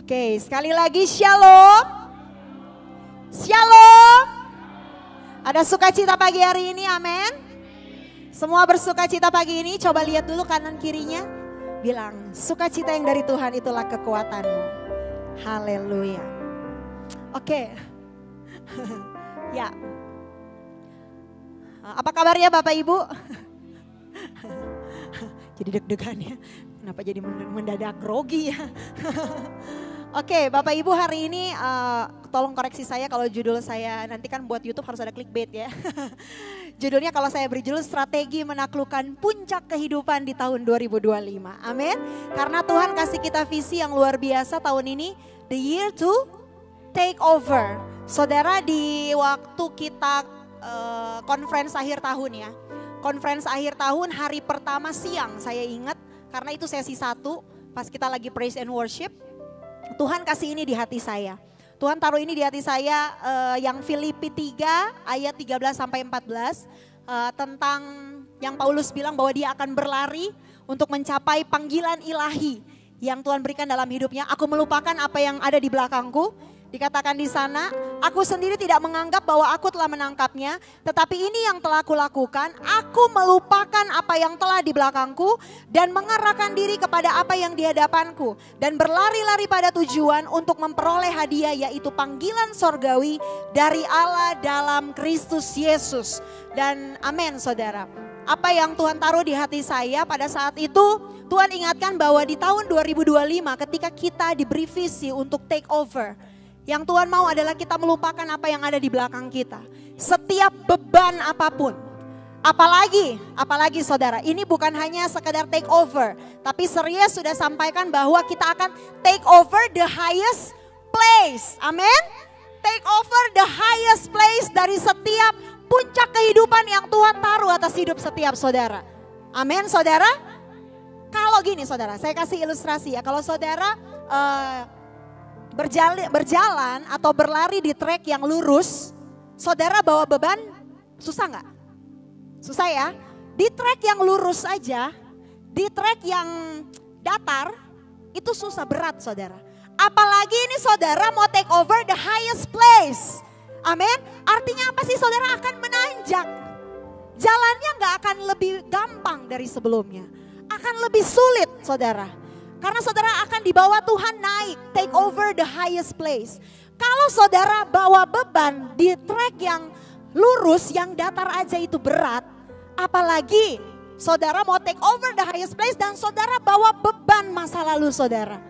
Oke, sekali lagi shalom. Shalom. Ada sukacita pagi hari ini, amin. Semua bersukacita pagi ini, coba lihat dulu kanan kirinya. Bilang, sukacita yang dari Tuhan itulah kekuatanmu. Haleluya. Oke. Ya. Apa kabarnya Bapak Ibu? Jadi deg-degan ya. Kenapa jadi mendadak grogi ya? Oke, Bapak Ibu hari ini tolong koreksi saya kalau judul saya nanti kan buat YouTube harus ada clickbait ya. Judulnya kalau saya beri judul strategi menaklukkan puncak kehidupan di tahun 2025. Amin. Karena Tuhan kasih kita visi yang luar biasa tahun ini, the year to take over. Saudara, di waktu kita conference akhir tahun ya. Conference akhir tahun hari pertama siang saya ingat karena itu sesi 1 pas kita lagi praise and worship. Tuhan kasih ini di hati saya. Tuhan taruh ini di hati saya yang Filipi 3 ayat 13 sampai 14 tentang yang Paulus bilang bahwa dia akan berlari untuk mencapai panggilan ilahi yang Tuhan berikan dalam hidupnya. Aku melupakan apa yang ada di belakangku. Dikatakan di sana, aku sendiri tidak menganggap bahwa aku telah menangkapnya, tetapi ini yang telah aku lakukan, aku melupakan apa yang telah di belakangku dan mengarahkan diri kepada apa yang di hadapanku dan berlari-lari pada tujuan untuk memperoleh hadiah yaitu panggilan sorgawi dari Allah dalam Kristus Yesus. Dan amin saudara. Apa yang Tuhan taruh di hati saya pada saat itu, Tuhan ingatkan bahwa di tahun 2025 ketika kita diberi visi untuk take over, yang Tuhan mau adalah kita melupakan apa yang ada di belakang kita. Setiap beban apapun. Apalagi saudara, ini bukan hanya sekedar take over. Tapi serius sudah sampaikan bahwa kita akan take over the highest place. Amin. Take over the highest place dari setiap puncak kehidupan yang Tuhan taruh atas hidup setiap saudara. Amin saudara. Kalau gini saudara, saya kasih ilustrasi ya. Kalau saudara berjalan atau berlari di trek yang lurus, saudara bawa beban susah nggak? Susah ya. Di trek yang lurus aja, di trek yang datar itu susah, berat saudara. Apalagi ini saudara mau take over the highest place. Amin. Artinya apa sih? Saudara akan menanjak. Jalannya nggak akan lebih gampang dari sebelumnya. Akan lebih sulit saudara. Karena saudara akan dibawa Tuhan naik, take over the highest place. Kalau saudara bawa beban di trek yang lurus, yang datar aja itu berat. Apalagi saudara mau take over the highest place dan saudara bawa beban masa lalu saudara.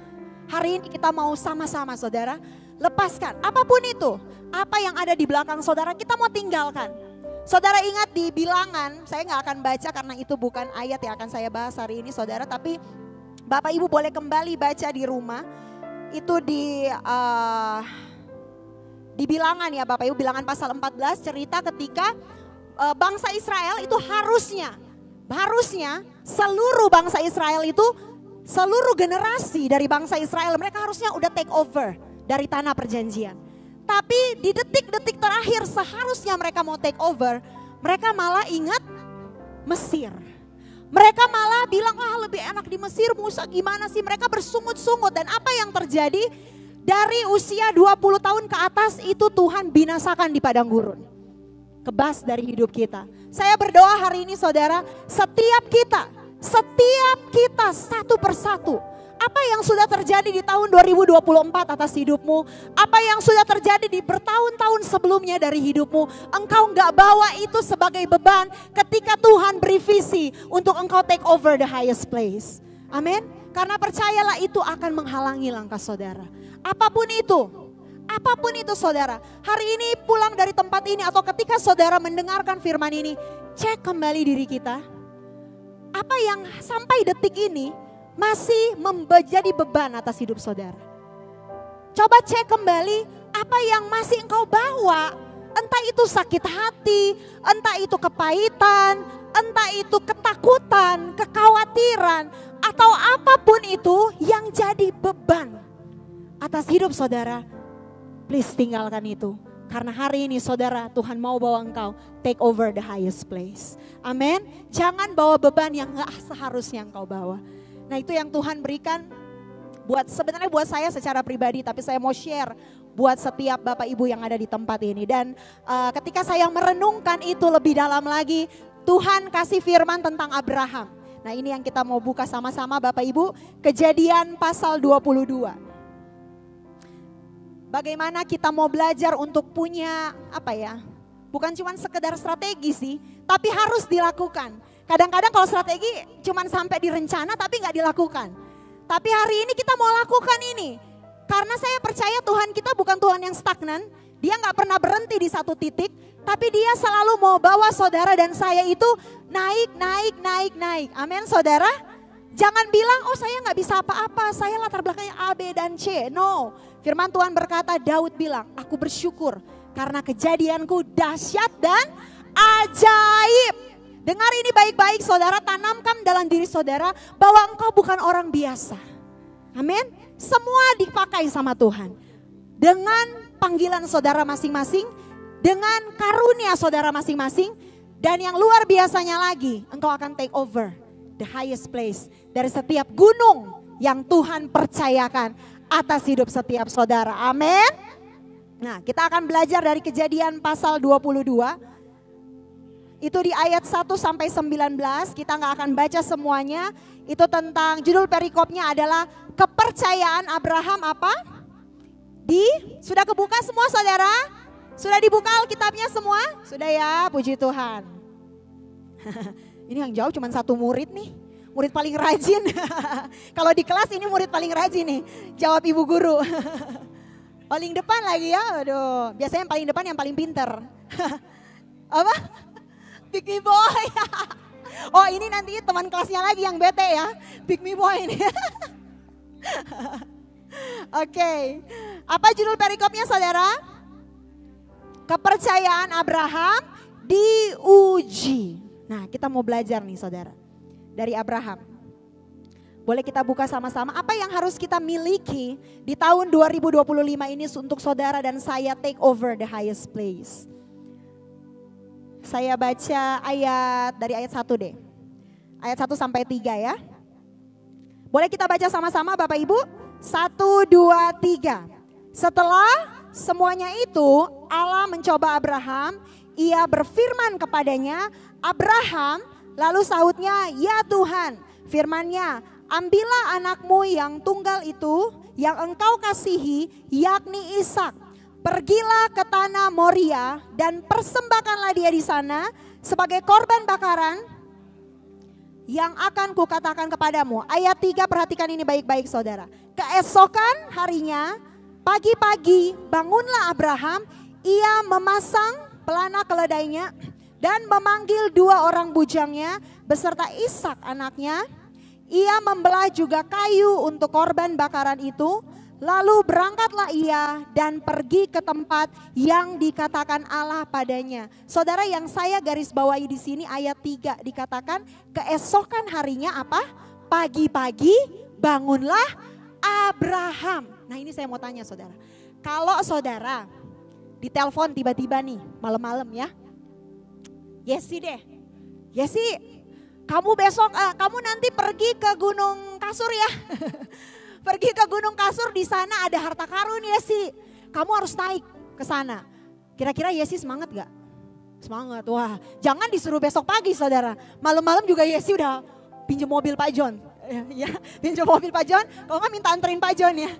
Hari ini kita mau sama-sama saudara, lepaskan apapun itu. Apa yang ada di belakang saudara kita mau tinggalkan. Saudara ingat di Bilangan, saya gak akan baca karena itu bukan ayat yang akan saya bahas hari ini saudara. Tapi Bapak Ibu boleh kembali baca di rumah, itu di Bilangan ya Bapak Ibu, Bilangan pasal 14 cerita ketika bangsa Israel itu harusnya seluruh bangsa Israel itu, seluruh generasi dari bangsa Israel mereka harusnya udah take over dari tanah perjanjian. Tapi di detik-detik terakhir seharusnya mereka mau take over, mereka malah ingat Mesir. Mereka malah bilang, lebih enak di Mesir, Musa gimana sih? Mereka bersungut-sungut dan apa yang terjadi dari usia 20 tahun ke atas itu Tuhan binasakan di padang gurun. Kebas dari hidup kita. Saya berdoa hari ini saudara, setiap kita satu persatu. Apa yang sudah terjadi di tahun 2024 atas hidupmu, apa yang sudah terjadi di bertahun-tahun sebelumnya dari hidupmu, engkau gak bawa itu sebagai beban ketika Tuhan beri visi untuk engkau take over the highest place. Amin. Karena percayalah itu akan menghalangi langkah saudara. Apapun itu saudara, hari ini pulang dari tempat ini atau ketika saudara mendengarkan firman ini, cek kembali diri kita. Apa yang sampai detik ini masih menjadi beban atas hidup saudara. Coba cek kembali apa yang masih engkau bawa. Entah itu sakit hati, entah itu kepahitan, entah itu ketakutan, kekhawatiran, atau apapun itu yang jadi beban atas hidup saudara. Please tinggalkan itu. Karena hari ini saudara, Tuhan mau bawa engkau take over the highest place. Amin. Jangan bawa beban yang gak seharusnya engkau bawa. Nah itu yang Tuhan berikan Sebenarnya buat saya secara pribadi, tapi saya mau share buat setiap Bapak Ibu yang ada di tempat ini. Dan ketika saya merenungkan itu lebih dalam lagi, Tuhan kasih firman tentang Abraham. Nah ini yang kita mau buka sama-sama Bapak Ibu, Kejadian pasal 22. Bagaimana kita mau belajar untuk punya bukan cuma sekedar strategi sih, tapi harus dilakukan. Kadang-kadang kalau strategi cuma sampai direncana tapi gak dilakukan. Tapi hari ini kita mau lakukan ini. Karena saya percaya Tuhan kita bukan Tuhan yang stagnan. Dia gak pernah berhenti di satu titik. Tapi dia selalu mau bawa saudara dan saya itu naik. Amin saudara. Jangan bilang saya gak bisa apa-apa. Saya latar belakangnya A, B dan C. No. Firman Tuhan berkata, Daud bilang, aku bersyukur karena kejadianku dahsyat dan ajaib. Dengar ini baik-baik saudara, tanamkan dalam diri saudara bahwa engkau bukan orang biasa. Amin. Semua dipakai sama Tuhan. Dengan panggilan saudara masing-masing, dengan karunia saudara masing-masing. Dan yang luar biasanya lagi, engkau akan take over the highest place dari setiap gunung yang Tuhan percayakan atas hidup setiap saudara. Amin. Nah, kita akan belajar dari Kejadian pasal 22. Itu di ayat 1 sampai 19, kita nggak akan baca semuanya. Itu tentang judul perikopnya adalah kepercayaan Abraham apa? Sudah kebuka semua saudara? Sudah dibuka Alkitabnya semua? Sudah ya, puji Tuhan. Ini yang jauh cuma satu murid nih. Murid paling rajin. Kalau di kelas ini murid paling rajin nih. Jawab ibu guru. Paling depan lagi ya. Aduh, biasanya yang paling depan yang paling pinter. Apa? Pick me boy. Oh ini nanti teman kelasnya lagi yang bete ya. Pick me boy ini. Oke. Apa judul perikopnya saudara? Kepercayaan Abraham diuji. Nah kita mau belajar nih saudara. Dari Abraham. Boleh kita buka sama-sama. Apa yang harus kita miliki di tahun 2025 ini untuk saudara dan saya take over the highest place. Saya baca dari ayat 1 deh. Ayat 1 sampai 3 ya. Boleh kita baca sama-sama Bapak Ibu? 1, 2, 3. Setelah semuanya itu Allah mencoba Abraham. Ia berfirman kepadanya, Abraham, lalu sahutnya, ya Tuhan. Firman-Nya, ambillah anakmu yang tunggal itu yang engkau kasihi, yakni Ishak. Pergilah ke tanah Moria dan persembahkanlah dia di sana sebagai korban bakaran yang akan kukatakan kepadamu. Ayat 3 perhatikan ini baik-baik saudara. Keesokan harinya pagi-pagi bangunlah Abraham, ia memasang pelana keledainya dan memanggil 2 orang bujangnya beserta Ishak anaknya. Ia membelah juga kayu untuk korban bakaran itu. Lalu berangkatlah ia dan pergi ke tempat yang dikatakan Allah padanya. Saudara yang saya garis bawahi di sini ayat 3 dikatakan keesokan harinya apa? Pagi-pagi bangunlah Abraham. Nah ini saya mau tanya saudara. Kalau saudara ditelepon tiba-tiba nih malam-malam ya. Yesi deh. Yesi kamu besok kamu nanti pergi ke Gunung Kasur ya. Pergi ke Gunung Kasur, di sana ada harta karun Yesi. Kamu harus naik ke sana. Kira-kira Yesi semangat gak? Semangat, wah. Jangan disuruh besok pagi saudara. Malam-malam juga Yesi udah pinjam mobil Pak John. Ya, pinjam mobil Pak John. Kalau nggak minta anterin Pak John ya.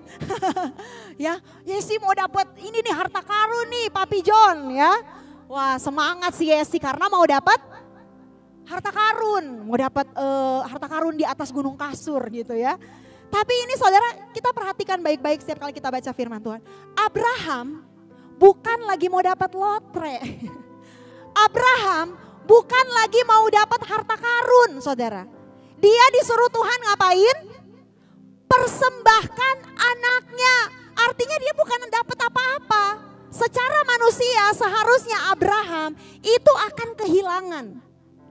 Ya, Yesi mau dapat ini nih harta karun nih Papi John ya. Wah semangat si Yesi karena mau dapat harta karun. Mau dapat harta karun di atas Gunung Kasur gitu ya. Tapi ini saudara kita perhatikan baik-baik setiap kali kita baca firman Tuhan. Abraham bukan lagi mau dapat lotre. Abraham bukan lagi mau dapat harta karun saudara. Dia disuruh Tuhan ngapain? Persembahkan anaknya. Artinya dia bukan dapat apa-apa. Secara manusia seharusnya Abraham itu akan kehilangan.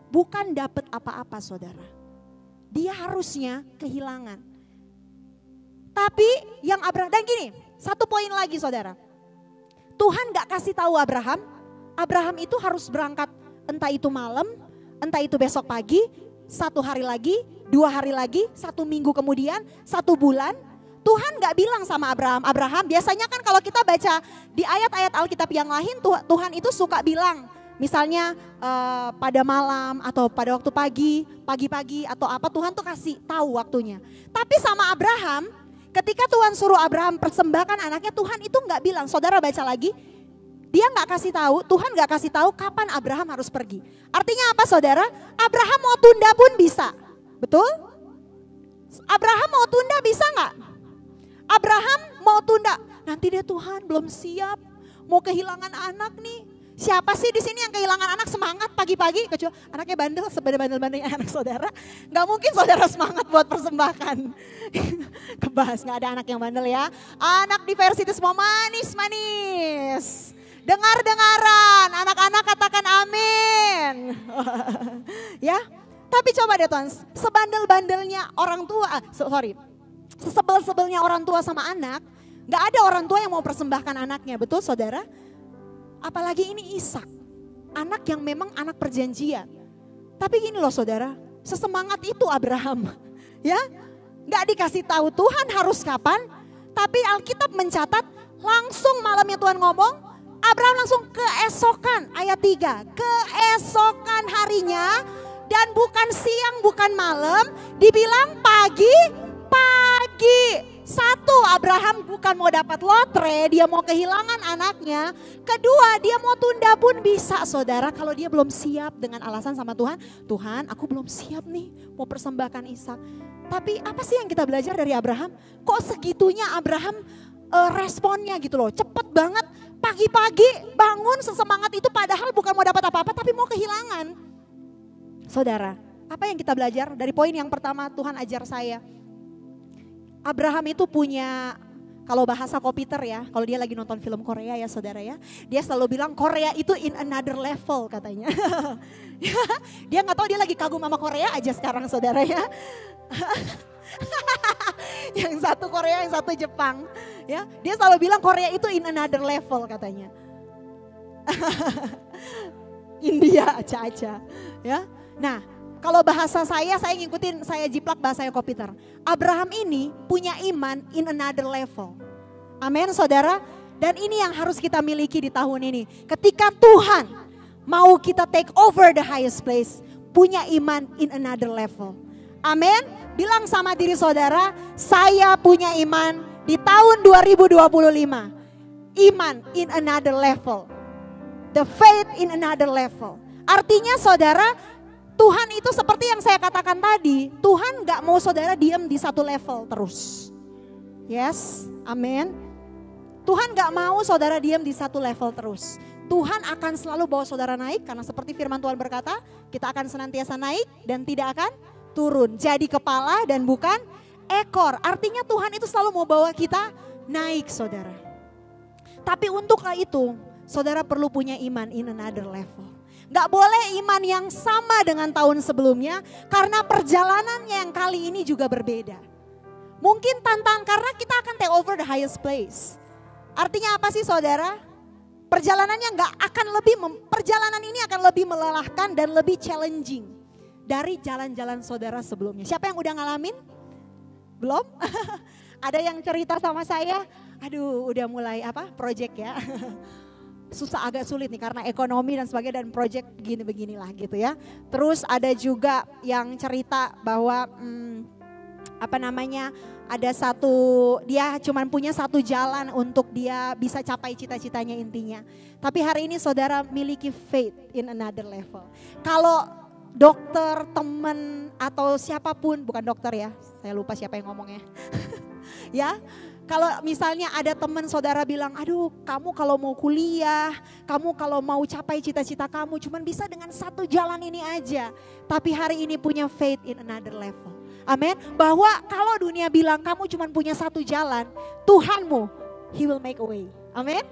Bukan dapat apa-apa saudara. Dia harusnya kehilangan. Tapi yang Abraham, dan gini, satu poin lagi saudara. Tuhan gak kasih tahu Abraham itu harus berangkat entah itu malam, entah itu besok pagi, 1 hari lagi, 2 hari lagi, 1 minggu kemudian, 1 bulan. Tuhan gak bilang sama Abraham, biasanya kan kalau kita baca di ayat-ayat Alkitab yang lain, Tuhan itu suka bilang, misalnya pada malam atau pada waktu pagi-pagi atau apa, Tuhan tuh kasih tahu waktunya. Tapi sama Abraham, ketika Tuhan suruh Abraham persembahkan anaknya, Tuhan itu gak bilang, saudara baca lagi, dia gak kasih tahu, Tuhan gak kasih tahu kapan Abraham harus pergi. Artinya apa saudara? Abraham mau tunda pun bisa, betul? Abraham mau tunda bisa gak? Abraham mau tunda, nanti deh Tuhan belum siap, mau kehilangan anak nih. Siapa sih di sini yang kehilangan anak semangat pagi-pagi? Kecuali anaknya bandel, sebandel-bandelnya anak saudara. Gak mungkin saudara semangat buat persembahkan. Kebahas gak ada anak yang bandel ya. Anak di versi itu semua manis-manis. Dengar-dengaran, anak-anak katakan amin. Ya, tapi coba deh Tuhan, sebandel-bandelnya orang tua, sesebel-sebelnya orang tua sama anak, gak ada orang tua yang mau persembahkan anaknya, betul saudara? Apalagi ini Ishak, anak yang memang anak perjanjian. Tapi gini loh saudara, sesemangat itu Abraham, ya, gak dikasih tahu Tuhan harus kapan, tapi Alkitab mencatat langsung malamnya Tuhan ngomong, Abraham langsung keesokan, ayat 3, keesokan harinya dan bukan siang bukan malam, dibilang pagi. Satu, Abraham bukan mau dapat lotre, dia mau kehilangan anaknya. Kedua, dia mau tunda pun bisa saudara kalau dia belum siap dengan alasan sama Tuhan. Tuhan aku belum siap nih mau persembahkan Ishak. Tapi apa sih yang kita belajar dari Abraham? Kok segitunya Abraham responnya gitu loh, cepet banget. Pagi-pagi bangun sesemangat itu padahal bukan mau dapat apa-apa tapi mau kehilangan. Saudara, apa yang kita belajar dari poin yang pertama Tuhan ajar saya. Abraham itu punya, kalau bahasa komputer ya, kalau dia lagi nonton film Korea ya saudara ya. Dia selalu bilang Korea itu in another level katanya. Dia gak tahu dia lagi kagum sama Korea aja sekarang saudara ya. Yang satu Korea, yang satu Jepang. Ya, dia selalu bilang Korea itu in another level katanya. India aja. Ya. Nah, kalau bahasa saya ngikutin, saya jiplak bahasa komputer. Abraham ini punya iman in another level. Amin saudara. Dan ini yang harus kita miliki di tahun ini. Ketika Tuhan mau kita take over the highest place, punya iman in another level. Amin. Bilang sama diri saudara, saya punya iman di tahun 2025. Iman in another level. The faith in another level. Artinya saudara, Tuhan itu seperti yang saya katakan tadi, Tuhan gak mau saudara diam di satu level terus. Yes, amin. Tuhan gak mau saudara diam di satu level terus. Tuhan akan selalu bawa saudara naik karena seperti firman Tuhan berkata, kita akan senantiasa naik dan tidak akan turun. Jadi kepala dan bukan ekor. Artinya Tuhan itu selalu mau bawa kita naik saudara. Tapi untuk itu, saudara perlu punya iman in another level. Gak boleh iman yang sama dengan tahun sebelumnya karena perjalanannya yang kali ini juga berbeda. Mungkin tantangan karena kita akan take over the highest place. Artinya apa sih saudara? Perjalanannya perjalanan ini akan lebih melelahkan dan lebih challenging dari jalan-jalan saudara sebelumnya. Siapa yang udah ngalamin? Belum? Ada yang cerita sama saya, aduh udah mulai project ya. Susah, agak sulit nih karena ekonomi dan sebagainya dan project beginilah gitu ya. Terus ada juga yang cerita bahwa ada dia cuman punya satu jalan untuk dia bisa capai cita-citanya intinya. Tapi hari ini saudara miliki faith in another level. Kalau dokter, teman atau siapapun, bukan dokter ya, saya lupa siapa yang ngomongnya. Ya. Kalau misalnya ada teman saudara bilang, aduh kamu kalau mau kuliah, kamu kalau mau capai cita-cita kamu cuman bisa dengan satu jalan ini aja. Tapi hari ini punya faith in another level. Amin. Bahwa kalau dunia bilang kamu cuman punya satu jalan, Tuhanmu, He will make a way. Amin.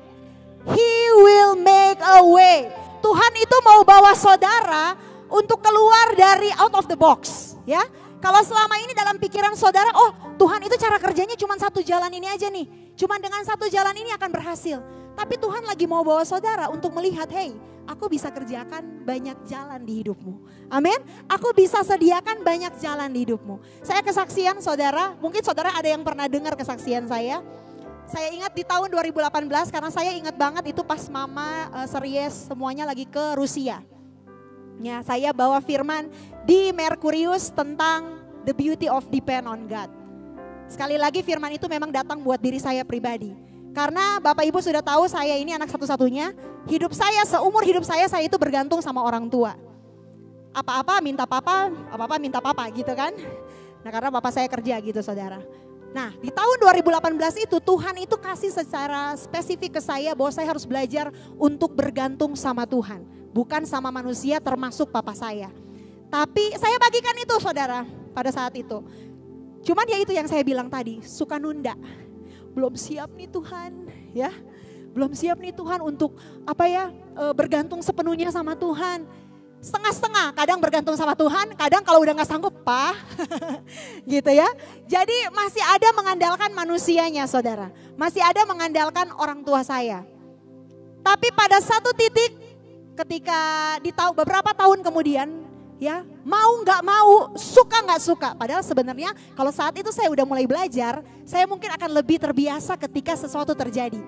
He will make a way. Tuhan itu mau bawa saudara untuk keluar dari out of the box. Ya. Kalau selama ini dalam pikiran saudara, oh Tuhan itu cara kerjanya cuma satu jalan ini aja nih. Cuma dengan satu jalan ini akan berhasil. Tapi Tuhan lagi mau bawa saudara untuk melihat, hey, aku bisa kerjakan banyak jalan di hidupmu. Amin. Aku bisa sediakan banyak jalan di hidupmu. Saya kesaksian saudara, mungkin saudara ada yang pernah dengar kesaksian saya. Saya ingat di tahun 2018 karena saya ingat banget itu pas mama Series semuanya lagi ke Rusia. Ya, saya bawa firman di Merkurius tentang the beauty of depend on God. Sekali lagi firman itu memang datang buat diri saya pribadi. Karena Bapak Ibu sudah tahu saya ini anak satu-satunya. Hidup saya, seumur hidup saya itu bergantung sama orang tua. Apa-apa minta papa, apa-apa minta papa gitu kan. Nah karena bapak saya kerja gitu saudara. Nah di tahun 2018 itu Tuhan itu kasih secara spesifik ke saya bahwa saya harus belajar untuk bergantung sama Tuhan. Bukan sama manusia termasuk papa saya. Tapi saya bagikan itu saudara pada saat itu. Cuman ya itu yang saya bilang tadi, suka nunda. Belum siap nih Tuhan, ya. Belum siap nih Tuhan untuk bergantung sepenuhnya sama Tuhan. Setengah-setengah, kadang bergantung sama Tuhan, kadang kalau udah gak sanggup, Pak. Gitu ya. Jadi masih ada mengandalkan manusianya saudara. Masih ada mengandalkan orang tua saya. Tapi pada satu titik ketika beberapa tahun kemudian, ya, mau nggak mau, suka nggak suka. Padahal sebenarnya kalau saat itu saya udah mulai belajar, saya mungkin akan lebih terbiasa ketika sesuatu terjadi.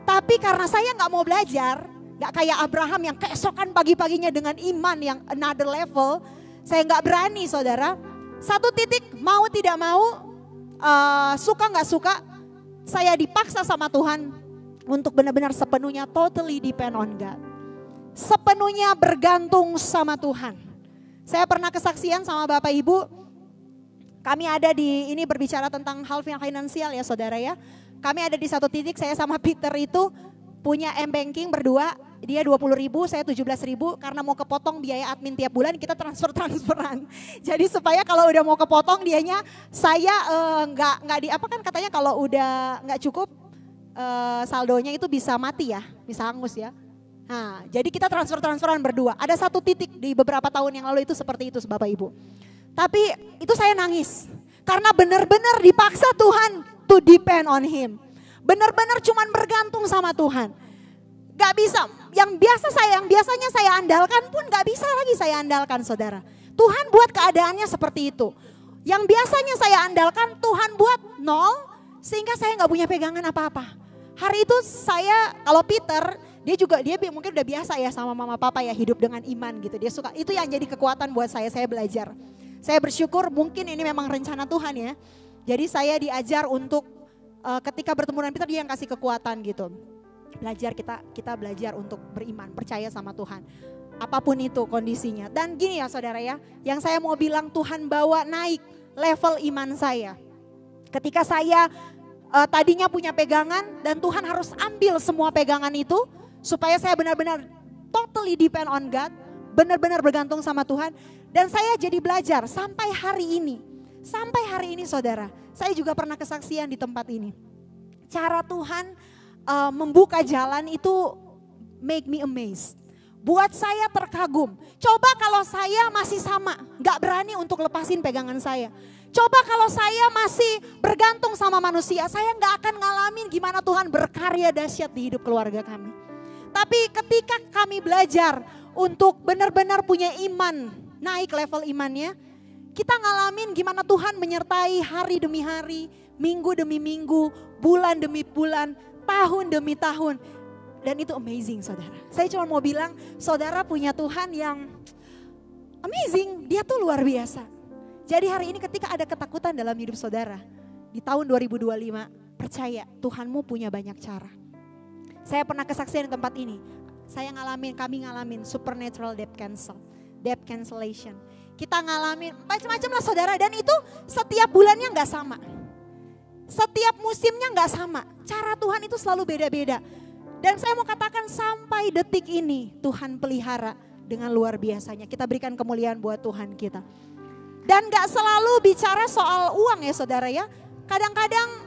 Tapi karena saya nggak mau belajar, nggak kayak Abraham yang keesokan pagi-paginya dengan iman yang another level, saya nggak berani saudara. Satu titik mau tidak mau, suka nggak suka, saya dipaksa sama Tuhan untuk benar-benar sepenuhnya totally depend on God. Sepenuhnya bergantung sama Tuhan. Saya pernah kesaksian sama Bapak Ibu, kami ada di ini berbicara tentang hal finansial ya saudara ya. Kami ada di satu titik, saya sama Peter itu punya M-Banking berdua, dia 20.000, saya 17.000 karena mau kepotong biaya admin tiap bulan kita transferan. Jadi supaya kalau udah mau kepotong dianya saya nggak katanya kalau udah nggak cukup saldonya itu bisa mati ya, bisa hangus ya. Nah, jadi kita transferan berdua. Ada satu titik di beberapa tahun yang lalu itu seperti itu Bapak Ibu. Tapi itu saya nangis. Karena benar-benar dipaksa Tuhan to depend on Him. Benar-benar cuman bergantung sama Tuhan. Gak bisa, yang biasanya saya andalkan pun gak bisa lagi saya andalkan saudara. Tuhan buat keadaannya seperti itu. Yang biasanya saya andalkan Tuhan buat nol sehingga saya gak punya pegangan apa-apa. Hari itu saya, kalau Peter, dia mungkin udah biasa ya sama mama papa ya hidup dengan iman gitu. Dia suka, itu yang jadi kekuatan buat saya belajar. Saya bersyukur mungkin ini memang rencana Tuhan ya. Jadi saya diajar untuk ketika bertemu dengan Peter dia yang kasih kekuatan gitu. Belajar kita belajar untuk beriman, percaya sama Tuhan. Apapun itu kondisinya. Dan gini ya saudara ya, yang saya mau bilang Tuhan bawa naik level iman saya. Ketika saya tadinya punya pegangan dan Tuhan harus ambil semua pegangan itu supaya saya benar-benar totally depend on God, benar-benar bergantung sama Tuhan. Dan saya jadi belajar sampai hari ini saudara, saya juga pernah kesaksian di tempat ini. Cara Tuhan membuka jalan itu make me amazed. Buat saya terkagum. Coba kalau saya masih sama, gak berani untuk lepasin pegangan saya. Coba kalau saya masih bergantung sama manusia, saya gak akan ngalamin gimana Tuhan berkarya dahsyat di hidup keluarga kami. Tapi ketika kami belajar untuk benar-benar punya iman, naik level imannya, kita ngalamin gimana Tuhan menyertai hari demi hari, minggu demi minggu, bulan demi bulan, tahun demi tahun. Dan itu amazing saudara. Saya cuma mau bilang saudara punya Tuhan yang amazing, dia tuh luar biasa. Jadi hari ini ketika ada ketakutan dalam hidup saudara, di tahun 2025, percaya Tuhanmu punya banyak cara. Saya pernah kesaksian di tempat ini, kami ngalamin supernatural debt cancellation. Kita ngalamin macam-macam lah saudara, dan itu setiap bulannya gak sama. Setiap musimnya gak sama, cara Tuhan itu selalu beda-beda. Dan saya mau katakan sampai detik ini Tuhan pelihara dengan luar biasanya. Kita berikan kemuliaan buat Tuhan kita. Dan gak selalu bicara soal uang ya saudara ya. Kadang-kadang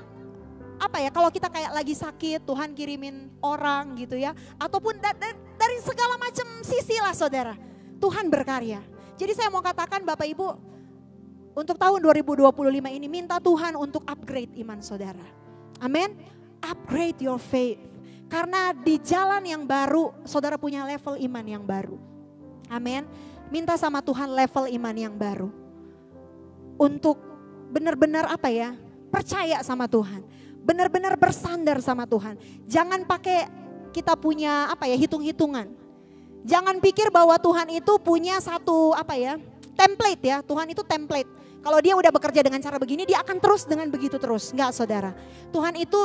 kalau kita kayak lagi sakit Tuhan kirimin orang gitu ya. Ataupun dari segala macam sisi lah saudara. Tuhan berkarya. Jadi saya mau katakan Bapak Ibu, untuk tahun 2025 ini minta Tuhan untuk upgrade iman saudara. Amin. Upgrade your faith. Karena di jalan yang baru, saudara punya level iman yang baru. Amin. Minta sama Tuhan level iman yang baru. Untuk benar-benar percaya sama Tuhan. Benar-benar bersandar sama Tuhan. Jangan pakai kita punya hitung-hitungan. Jangan pikir bahwa Tuhan itu punya satu template ya. Tuhan itu template. Kalau dia udah bekerja dengan cara begini, dia akan terus dengan begitu terus. Enggak, saudara. Tuhan itu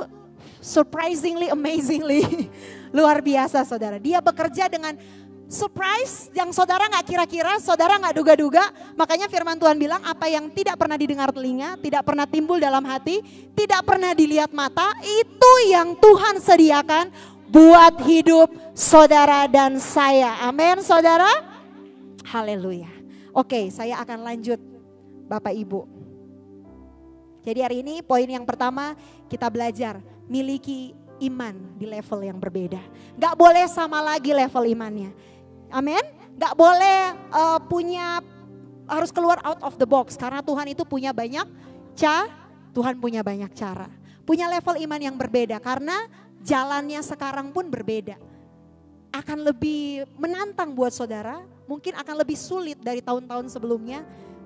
surprisingly, amazingly luar biasa, saudara. Dia bekerja dengan surprise yang saudara gak kira-kira, saudara gak duga-duga. Makanya firman Tuhan bilang apa yang tidak pernah didengar telinga, tidak pernah timbul dalam hati, tidak pernah dilihat mata, itu yang Tuhan sediakan buat hidup saudara dan saya. Amin, saudara. Haleluya. Oke, saya akan lanjut Bapak Ibu. Jadi hari ini poin yang pertama kita belajar miliki iman di level yang berbeda. Gak boleh sama lagi level imannya. Amin. Gak boleh harus keluar out of the box. Karena Tuhan itu punya banyak Tuhan punya banyak cara. Punya level iman yang berbeda karena jalannya sekarang pun berbeda. Akan lebih menantang buat saudara. Mungkin akan lebih sulit dari tahun-tahun sebelumnya.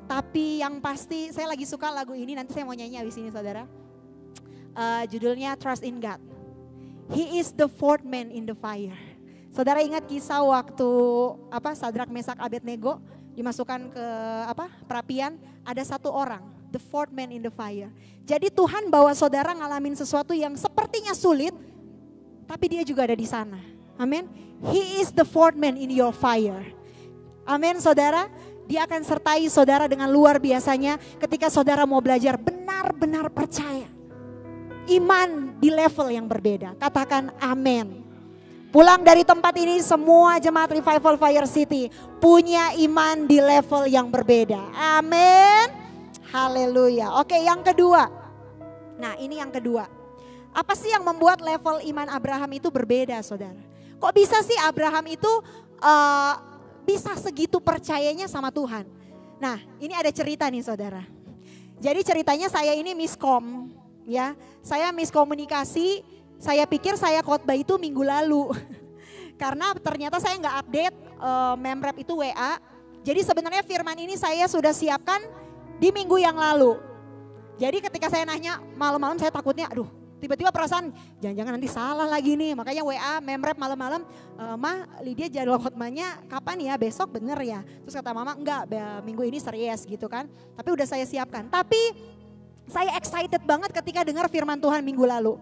Tapi yang pasti saya lagi suka lagu ini, nanti saya mau nyanyi abis ini saudara. Judulnya Trust in God. He is the fourth man in the fire. Saudara ingat kisah waktu Sadrak, Mesak, Abednego dimasukkan ke perapian, ada satu orang, the fourth man in the fire. Jadi Tuhan bawa saudara ngalamin sesuatu yang sepertinya sulit, tapi dia juga ada di sana. Amin. He is the fourth man in your fire. Amin, saudara. Dia akan sertai saudara dengan luar biasanya ketika saudara mau belajar benar-benar percaya. Iman di level yang berbeda. Katakan amin. Pulang dari tempat ini semua jemaat Revival Fire City punya iman di level yang berbeda. Amin. Haleluya. Oke, yang kedua. Nah, ini yang kedua. Apa sih yang membuat level iman Abraham itu berbeda, saudara? Kok bisa sih Abraham itu bisa segitu percayanya sama Tuhan? Nah, ini ada cerita nih saudara. Jadi ceritanya saya ini miskom ya. Saya miskomunikasi, saya pikir saya khotbah itu minggu lalu. Karena ternyata saya nggak update memrep itu WA. Jadi sebenarnya firman ini saya sudah siapkan di minggu yang lalu. Jadi ketika saya nanya malam-malam saya takutnya tiba-tiba perasaan jangan-jangan nanti salah lagi nih. Makanya WA memrep malam-malam, Lydia jadwal khotbahnya kapan ya? Besok bener ya? Terus kata mama enggak, minggu ini serius gitu kan. Tapi udah saya siapkan. Tapi saya excited banget ketika dengar firman Tuhan minggu lalu.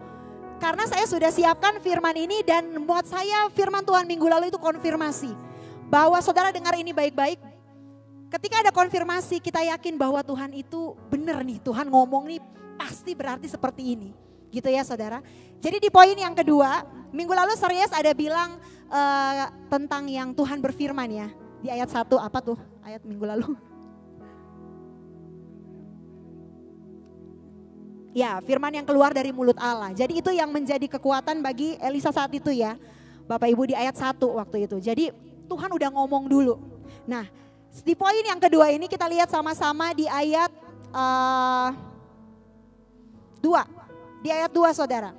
Karena saya sudah siapkan firman ini dan buat saya firman Tuhan minggu lalu itu konfirmasi. Bahwa saudara dengar ini baik-baik. Ketika ada konfirmasi kita yakin bahwa Tuhan itu benar nih. Tuhan ngomong nih pasti berarti seperti ini. Gitu ya saudara. Jadi di poin yang kedua, minggu lalu serius ada bilang tentang yang Tuhan berfirman ya. Di ayat 1 apa tuh ayat minggu lalu? Ya, firman yang keluar dari mulut Allah. Jadi itu yang menjadi kekuatan bagi Elisa saat itu ya. Bapak Ibu di ayat 1 waktu itu. Jadi Tuhan udah ngomong dulu. Nah, di poin yang kedua ini kita lihat sama-sama di ayat 2. Di ayat 2 saudara.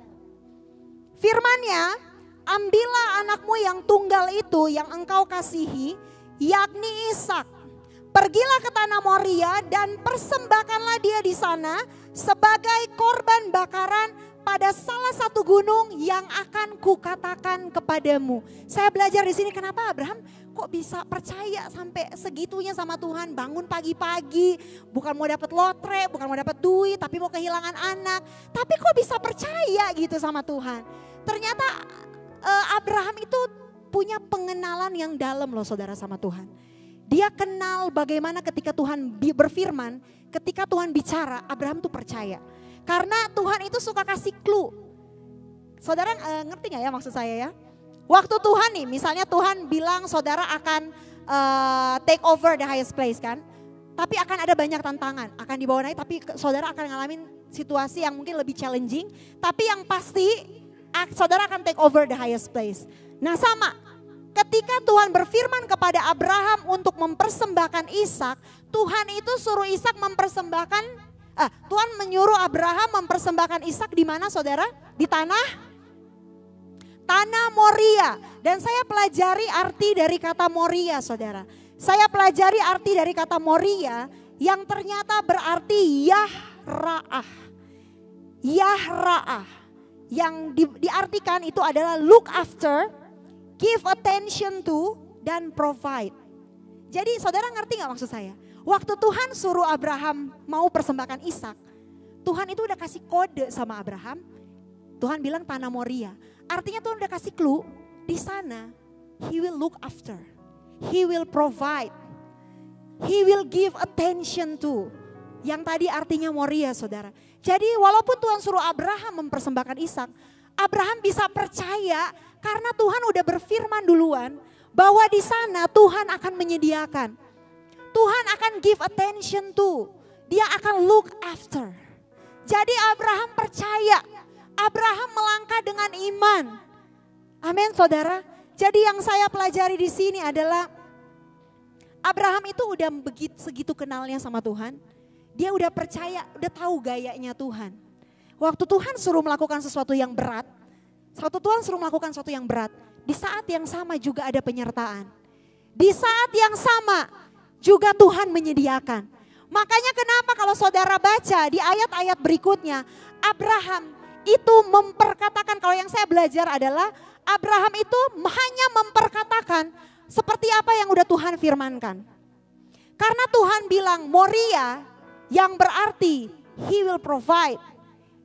Firman-Nya, ambillah anakmu yang tunggal itu yang engkau kasihi, yakni Ishak. Pergilah ke tanah Moria dan persembahkanlah dia di sana sebagai korban bakaran pada salah satu gunung yang akan kukatakan kepadamu. Saya belajar di sini kenapa Abraham kok bisa percaya sampai segitunya sama Tuhan. Bangun pagi-pagi, bukan mau dapat lotre, bukan mau dapat duit, tapi mau kehilangan anak. Tapi kok bisa percaya gitu sama Tuhan. Ternyata Abraham itu punya pengenalan yang dalam loh saudara sama Tuhan. Dia kenal bagaimana ketika Tuhan berfirman, ketika Tuhan bicara, Abraham tuh percaya. Karena Tuhan itu suka kasih clue. Saudara ngerti gak ya maksud saya ya? Waktu Tuhan nih, misalnya Tuhan bilang saudara akan take over the highest place kan. Tapi akan ada banyak tantangan, akan dibawa naik tapi saudara akan ngalamin situasi yang mungkin lebih challenging. Tapi yang pasti saudara akan take over the highest place. Nah sama. Ketika Tuhan berfirman kepada Abraham untuk mempersembahkan Ishak, Tuhan itu suruh Ishak mempersembahkan, Tuhan menyuruh Abraham mempersembahkan Ishak di mana saudara? Di tanah Tanah Moria. Dan saya pelajari arti dari kata Moria, saudara. Saya pelajari arti dari kata Moria yang ternyata berarti Yahra'ah. Yahra'ah. Yang diartikan itu adalah look after, give attention to, dan provide. Jadi saudara ngerti gak maksud saya? Waktu Tuhan suruh Abraham mau persembahkan Ishak, Tuhan itu udah kasih kode sama Abraham. Tuhan bilang tanah Moria. Artinya Tuhan udah kasih clue, di sana He will look after, He will provide, He will give attention to. Yang tadi artinya Moria, saudara. Jadi walaupun Tuhan suruh Abraham mempersembahkan Ishak, Abraham bisa percaya karena Tuhan udah berfirman duluan bahwa di sana Tuhan akan menyediakan. Tuhan akan give attention to, Dia akan look after. Jadi Abraham percaya, Abraham melangkah dengan iman. Amin, saudara. Jadi yang saya pelajari di sini adalah Abraham itu udah segitu kenalnya sama Tuhan. Dia udah percaya, udah tahu gayanya Tuhan. Waktu Tuhan suruh melakukan sesuatu yang berat, di saat yang sama juga ada penyertaan. Di saat yang sama juga Tuhan menyediakan. Makanya kenapa kalau saudara baca di ayat-ayat berikutnya, Abraham itu memperkatakan, kalau yang saya belajar adalah Abraham itu hanya memperkatakan seperti apa yang udah Tuhan firmankan. Karena Tuhan bilang Moria yang berarti He will provide,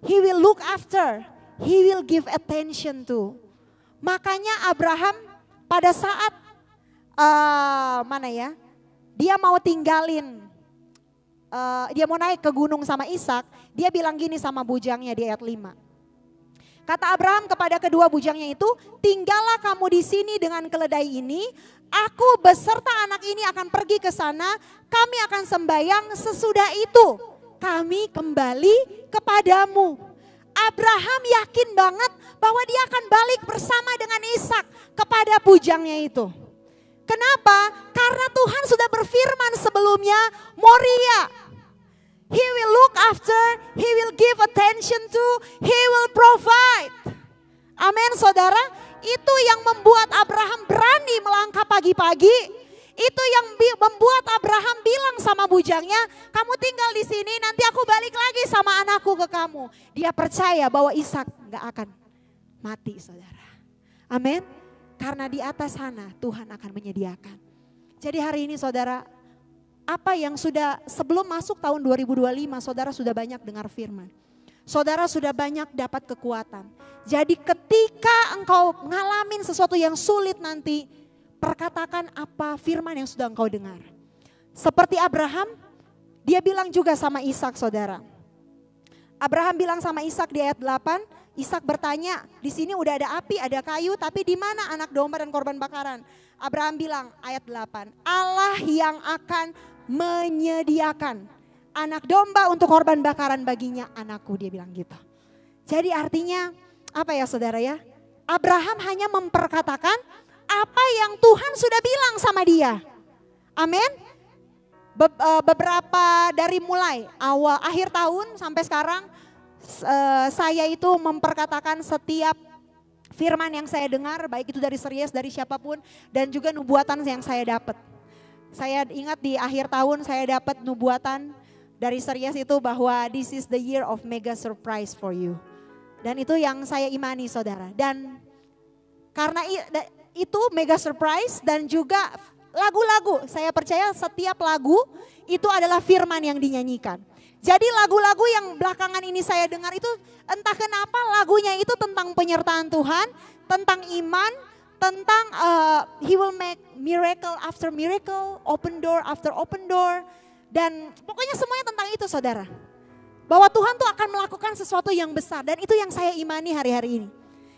He will look after, He will give attention to. Makanya Abraham pada saat dia mau tinggalin, dia mau naik ke gunung sama Ishak, dia bilang gini sama bujangnya di ayat 5. Kata Abraham kepada kedua bujangnya itu, tinggallah kamu di sini dengan keledai ini, aku beserta anak ini akan pergi ke sana, kami akan sembahyang, sesudah itu kami kembali kepadamu. Abraham yakin banget bahwa dia akan balik bersama dengan Ishak kepada bujangnya itu. Kenapa? Karena Tuhan sudah berfirman sebelumnya, Moria. He will look after, He will give attention to, He will provide. Amin, saudara. Itu yang membuat Abraham berani melangkah pagi-pagi. Itu yang membuat Abraham bilang sama bujangnya, kamu tinggal di sini, nanti aku balik lagi sama anakku ke kamu. Dia percaya bahwa Ishak gak akan mati, saudara. Amin. Karena di atas sana Tuhan akan menyediakan. Jadi hari ini saudara, apa yang sudah sebelum masuk tahun 2025, saudara sudah banyak dengar firman. Saudara sudah banyak dapat kekuatan. Jadi ketika engkau ngalamin sesuatu yang sulit nanti, perkatakan apa firman yang sudah engkau dengar. Seperti Abraham, dia bilang juga sama Ishak, saudara. Abraham bilang sama Ishak di ayat 8, Ishak bertanya, di sini udah ada api, ada kayu, tapi di mana anak domba dan korban bakaran? Abraham bilang ayat 8, Allah yang akan menyediakan anak domba untuk korban bakaran baginya, anakku, dia bilang gitu. Jadi artinya apa ya saudara ya? Abraham hanya memperkatakan apa yang Tuhan sudah bilang sama dia. Amin. Beberapa dari mulai akhir tahun sampai sekarang saya itu memperkatakan setiap firman yang saya dengar, baik itu dari Series, dari siapapun, dan juga nubuatan yang saya dapat. Saya ingat di akhir tahun saya dapat nubuatan dari Series itu bahwa this is the year of mega surprise for you. Dan itu yang saya imani saudara. Dan karena itu mega surprise dan juga lagu-lagu, saya percaya setiap lagu itu adalah firman yang dinyanyikan. Jadi lagu-lagu yang belakangan ini saya dengar itu entah kenapa lagunya itu tentang penyertaan Tuhan, tentang iman, tentang He will make miracle after miracle, open door after open door. Dan pokoknya semuanya tentang itu saudara. Bahwa Tuhan tuh akan melakukan sesuatu yang besar dan itu yang saya imani hari-hari ini.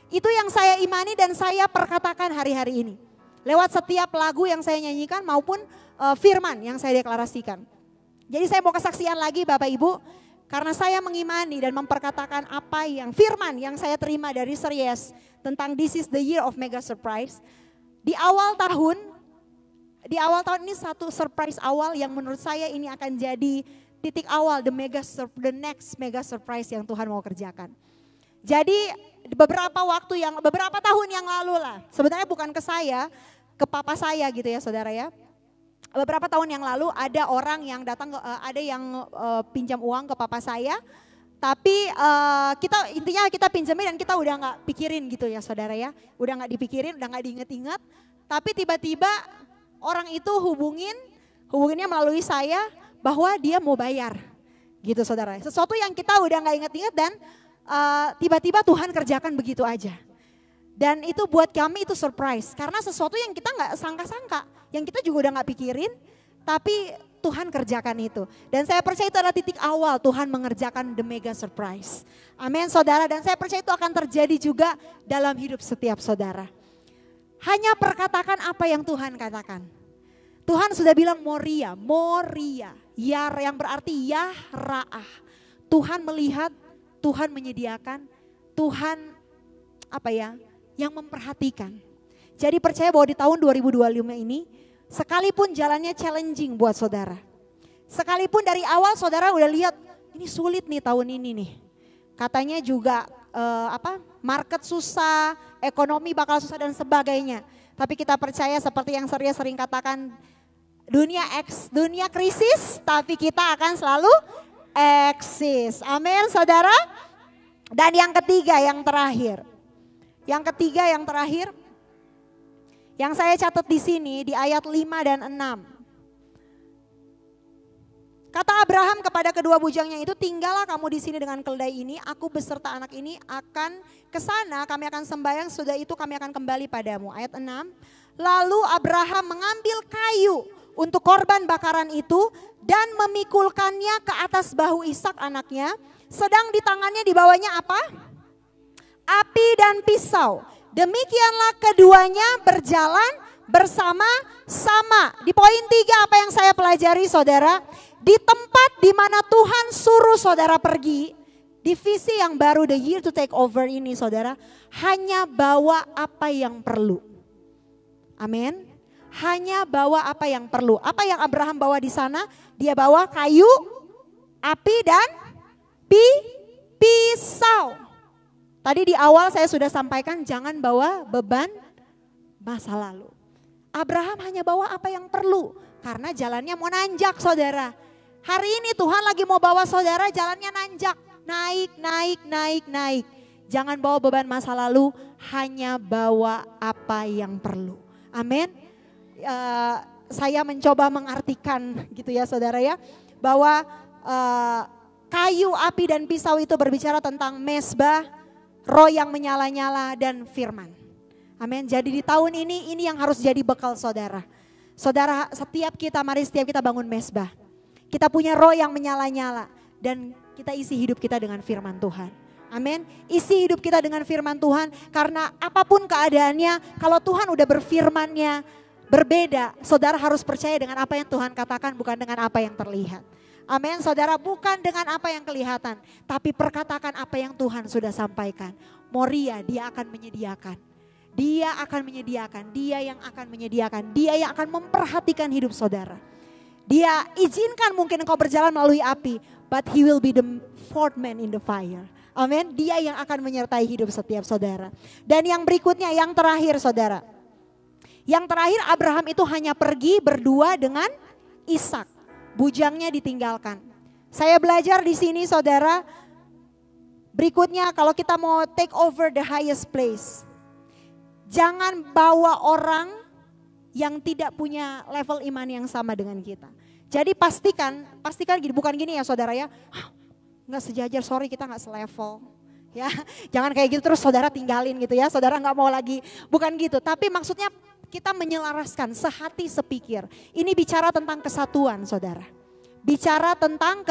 Itu yang saya imani dan saya perkatakan hari-hari ini. Lewat setiap lagu yang saya nyanyikan maupun firman yang saya deklarasikan. Jadi saya mau kesaksian lagi Bapak Ibu. Karena saya mengimani dan memperkatakan apa yang firman yang saya terima dari Series tentang this is the year of mega surprise. Di awal tahun ini satu surprise awal yang menurut saya ini akan jadi titik awal the next mega surprise yang Tuhan mau kerjakan. Jadi beberapa tahun yang lalu lah, sebenarnya bukan ke saya, ke papa saya gitu ya saudara ya. Beberapa tahun yang lalu ada orang yang datang, ada yang pinjam uang ke papa saya. Tapi kita pinjemin dan kita udah nggak pikirin gitu ya saudara ya. Udah nggak dipikirin, udah nggak diinget-inget. Tapi tiba-tiba orang itu hubunginnya melalui saya bahwa dia mau bayar gitu saudara. Sesuatu yang kita udah nggak inget-inget dan tiba-tiba Tuhan kerjakan begitu aja. Dan itu buat kami itu surprise karena sesuatu yang kita nggak sangka-sangka, yang kita juga udah nggak pikirin, tapi Tuhan kerjakan itu. Dan saya percaya itu adalah titik awal Tuhan mengerjakan the mega surprise. Amin saudara, dan saya percaya itu akan terjadi juga dalam hidup setiap saudara. Hanya perkatakan apa yang Tuhan katakan. Tuhan sudah bilang Moria, Yar yang berarti Yahra'ah. Tuhan melihat, Tuhan menyediakan, Tuhan yang memperhatikan. Jadi percaya bahwa di tahun 2025 ini, sekalipun jalannya challenging buat saudara. Sekalipun dari awal saudara udah lihat, ini sulit nih tahun ini nih. Katanya juga market susah, ekonomi bakal susah dan sebagainya. Tapi kita percaya seperti yang saya sering katakan, dunia krisis tapi kita akan selalu eksis. Amin saudara. Dan yang ketiga yang terakhir. Yang saya catat di sini di ayat 5 dan 6. Kata Abraham kepada kedua bujangnya itu, tinggallah kamu di sini dengan keledai ini, aku beserta anak ini akan ke sana, kami akan sembahyang, sudah itu kami akan kembali padamu. Ayat 6. Lalu Abraham mengambil kayu untuk korban bakaran itu dan memikulkannya ke atas bahu Ishak anaknya, sedang di tangannya dibawanya apa? Api dan pisau. Demikianlah keduanya berjalan bersama-sama. Di poin 3 apa yang saya pelajari saudara, di tempat di mana Tuhan suruh saudara pergi, di visi yang baru the year to take over ini saudara, hanya bawa apa yang perlu. Amin. Hanya bawa apa yang perlu. Apa yang Abraham bawa di sana? Dia bawa kayu, api dan pisau. Tadi di awal saya sudah sampaikan jangan bawa beban masa lalu. Abraham hanya bawa apa yang perlu karena jalannya mau nanjak saudara. Hari ini Tuhan lagi mau bawa saudara jalannya nanjak, naik. Jangan bawa beban masa lalu, hanya bawa apa yang perlu. Amin. Saya mencoba mengartikan gitu ya saudara ya, bahwa kayu, api dan pisau itu berbicara tentang mezbah, roh yang menyala-nyala dan firman. Amin. Jadi di tahun ini yang harus jadi bekal saudara. Saudara, setiap kita bangun mezbah. Kita punya roh yang menyala-nyala dan kita isi hidup kita dengan firman Tuhan. Amin. Isi hidup kita dengan firman Tuhan karena apapun keadaannya, kalau Tuhan udah berfirmannya berbeda, saudara harus percaya dengan apa yang Tuhan katakan, bukan dengan apa yang terlihat. Amin saudara, bukan dengan apa yang kelihatan, tapi perkatakan apa yang Tuhan sudah sampaikan. Moria, dia akan menyediakan. Dia yang akan menyediakan, dia yang akan memperhatikan hidup saudara. Dia izinkan mungkin engkau berjalan melalui api, but he will be the fourth man in the fire. Amin, dia yang akan menyertai hidup setiap saudara. Dan yang berikutnya, yang terakhir saudara. Yang terakhir Abraham itu hanya pergi berdua dengan Ishak. Bujangnya ditinggalkan. Saya belajar di sini saudara, berikutnya kalau kita mau take over the highest place, jangan bawa orang yang tidak punya level iman yang sama dengan kita. Jadi pastikan gini, bukan gini ya saudara ya, nggak sejajar, sorry kita nggak selevel. Ya, jangan kayak gitu terus saudara tinggalin gitu ya, saudara nggak mau lagi, bukan gitu. Tapi maksudnya kita menyelaraskan, sehati sepikir. Ini bicara tentang kesatuan saudara. Bicara tentang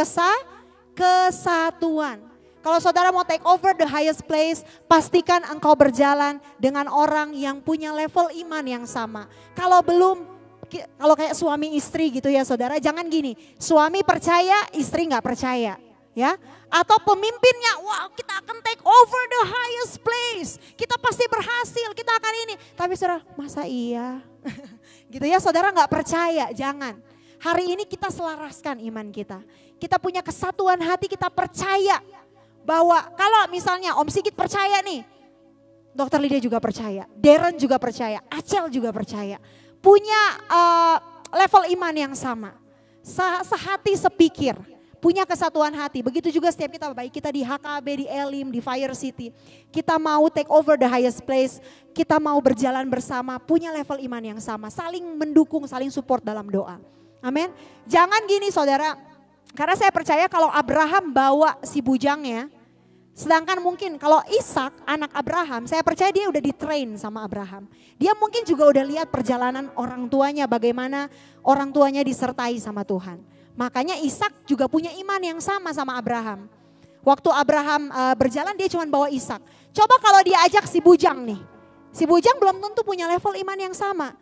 kesatuan. Kalau saudara mau take over the highest place, pastikan engkau berjalan dengan orang yang punya level iman yang sama. Kalau belum, kalau kayak suami istri gitu ya saudara, jangan gini. Suami percaya, istri nggak percaya. Ya, atau pemimpinnya, wah kita akan take over the highest place, kita pasti berhasil, kita akan ini. Tapi saudara, masa iya? Gitu ya saudara, nggak percaya, jangan. Hari ini kita selaraskan iman kita. Kita punya kesatuan hati, kita percaya Bahwa kalau misalnya Om Sigit percaya nih, Dokter Lydia juga percaya, Darren juga percaya, Acel juga percaya. Punya level iman yang sama. Sehati sepikir, punya kesatuan hati. Begitu juga setiap kita, baik kita di HKB, di Elim, di Fire City. Kita mau take over the highest place, kita mau berjalan bersama, punya level iman yang sama. Saling mendukung, saling support dalam doa. Amin. Jangan gini saudara, karena saya percaya kalau Abraham bawa si bujangnya, sedangkan mungkin kalau Ishak anak Abraham, saya percaya dia udah di-train sama Abraham. Dia mungkin juga udah lihat perjalanan orang tuanya, bagaimana orang tuanya disertai sama Tuhan. Makanya Ishak juga punya iman yang sama Abraham. Waktu Abraham berjalan dia cuma bawa Ishak. Coba kalau dia ajak si bujang nih. Si bujang belum tentu punya level iman yang sama.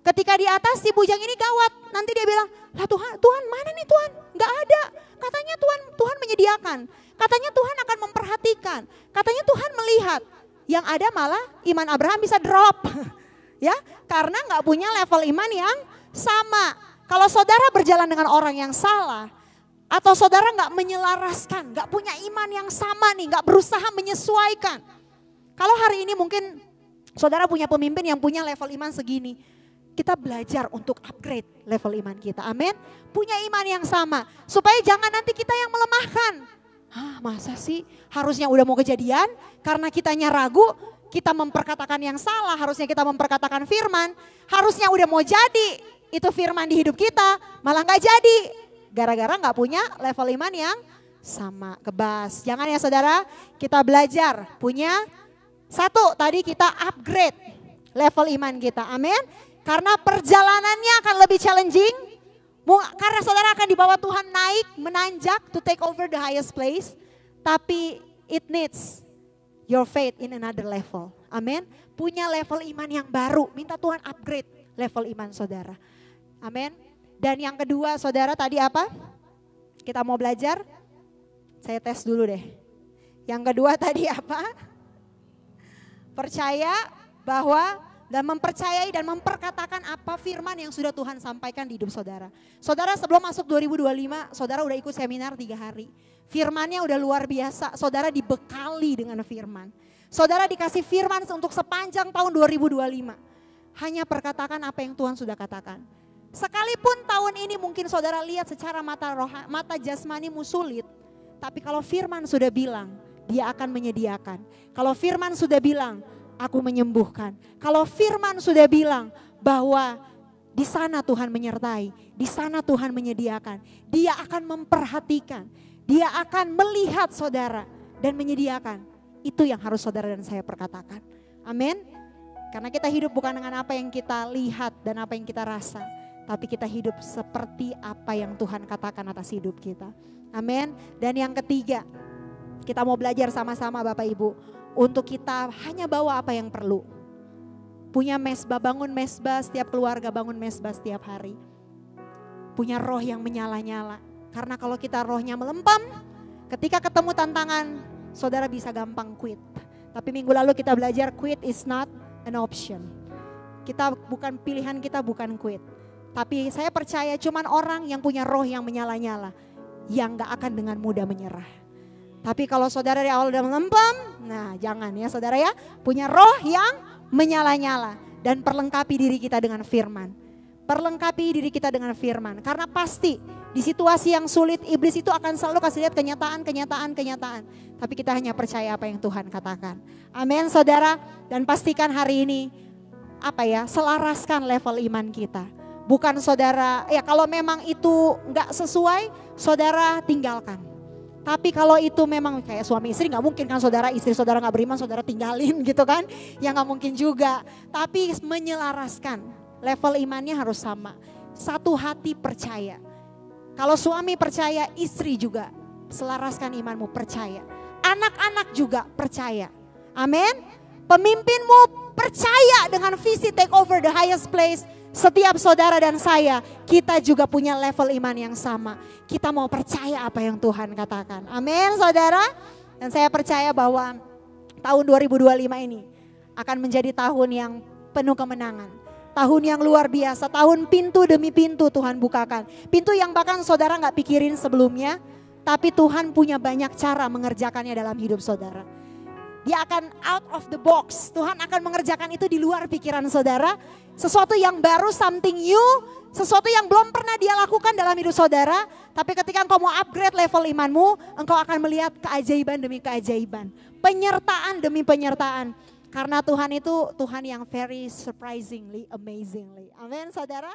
Ketika di atas si bujang ini gawat. Nanti dia bilang, lah Tuhan mana nih Tuhan? Gak ada. Katanya Tuhan menyediakan. Katanya Tuhan akan memperhatikan. Katanya Tuhan melihat. Yang ada malah iman Abraham bisa drop. Ya, karena gak punya level iman yang sama. Kalau saudara berjalan dengan orang yang salah. Atau saudara gak menyelaraskan. Gak punya iman yang sama nih. Gak berusaha menyesuaikan. Kalau hari ini mungkin saudara punya pemimpin yang punya level iman segini. Kita belajar untuk upgrade level iman kita. Amin. Punya iman yang sama. Supaya jangan nanti kita yang melemahkan. Masa sih harusnya udah mau kejadian. Karena kitanya ragu. Kita memperkatakan yang salah. Harusnya kita memperkatakan firman. Harusnya udah mau jadi. Itu firman di hidup kita. Malah gak jadi. Gara-gara gak punya level iman yang sama. Kebas. Jangan ya saudara. Kita belajar. Punya satu. Tadi kita upgrade level iman kita. Amin. Karena perjalanannya akan lebih challenging. Karena saudara akan dibawa Tuhan naik, menanjak to take over the highest place. Tapi it needs your faith in another level. Amin. Punya level iman yang baru. Minta Tuhan upgrade level iman saudara. Amin. Dan yang kedua saudara tadi apa? Kita mau belajar? Saya tes dulu deh. Yang kedua tadi apa? Percaya bahwa dan mempercayai dan memperkatakan apa firman yang sudah Tuhan sampaikan di hidup saudara. Saudara sebelum masuk 2025, saudara udah ikut seminar 3 hari. Firmannya udah luar biasa, saudara dibekali dengan firman. Saudara dikasih firman untuk sepanjang tahun 2025. Hanya perkatakan apa yang Tuhan sudah katakan. Sekalipun tahun ini mungkin saudara lihat secara mata jasmanimu sulit. Tapi kalau firman sudah bilang, dia akan menyediakan. Kalau firman sudah bilang, aku menyembuhkan. Kalau firman sudah bilang bahwa di sana Tuhan menyertai, di sana Tuhan menyediakan. Dia akan memperhatikan, dia akan melihat saudara dan menyediakan. Itu yang harus saudara dan saya perkatakan. Amin. Karena kita hidup bukan dengan apa yang kita lihat dan apa yang kita rasa. Tapi kita hidup seperti apa yang Tuhan katakan atas hidup kita. Amin. Dan yang ketiga, kita mau belajar sama-sama Bapak Ibu. Untuk kita hanya bawa apa yang perlu. Punya mesbah, bangun mesbah, setiap keluarga bangun mesbah setiap hari. Punya roh yang menyala-nyala. Karena kalau kita rohnya melempem, ketika ketemu tantangan, saudara bisa gampang quit. Tapi minggu lalu kita belajar quit is not an option. Pilihan kita bukan quit. Tapi saya percaya cuman orang yang punya roh yang menyala-nyala, yang gak akan dengan mudah menyerah. Tapi kalau saudara dari awal udah melempem, nah jangan ya saudara ya. Punya roh yang menyala-nyala. Dan perlengkapi diri kita dengan firman. Perlengkapi diri kita dengan firman. Karena pasti di situasi yang sulit iblis itu akan selalu kasih lihat kenyataan. Tapi kita hanya percaya apa yang Tuhan katakan. Amin saudara. Dan pastikan hari ini selaraskan level iman kita. Bukan saudara, ya kalau memang itu gak sesuai, saudara tinggalkan. Tapi kalau itu memang kayak suami istri gak mungkin kan saudara, istri saudara gak beriman saudara tinggalin gitu kan. Ya gak mungkin juga. Tapi menyelaraskan level imannya harus sama. Satu hati percaya. Kalau suami percaya, istri juga selaraskan imanmu percaya. Anak-anak juga percaya. Amin. Pemimpinmu percaya dengan visi take over the highest place. Setiap saudara dan saya, kita juga punya level iman yang sama. Kita mau percaya apa yang Tuhan katakan. Amin saudara. Dan saya percaya bahwa tahun 2025 ini akan menjadi tahun yang penuh kemenangan. Tahun yang luar biasa, tahun pintu demi pintu Tuhan bukakan. Pintu yang bahkan saudara gak pikirin sebelumnya. Tapi Tuhan punya banyak cara mengerjakannya dalam hidup saudara. Dia akan out of the box. Tuhan akan mengerjakan itu di luar pikiran saudara. Sesuatu yang baru, something new. Sesuatu yang belum pernah dia lakukan dalam hidup saudara. Tapi ketika engkau mau upgrade level imanmu, engkau akan melihat keajaiban demi keajaiban. Penyertaan demi penyertaan. Karena Tuhan itu Tuhan yang very surprisingly, amazingly. Amin saudara.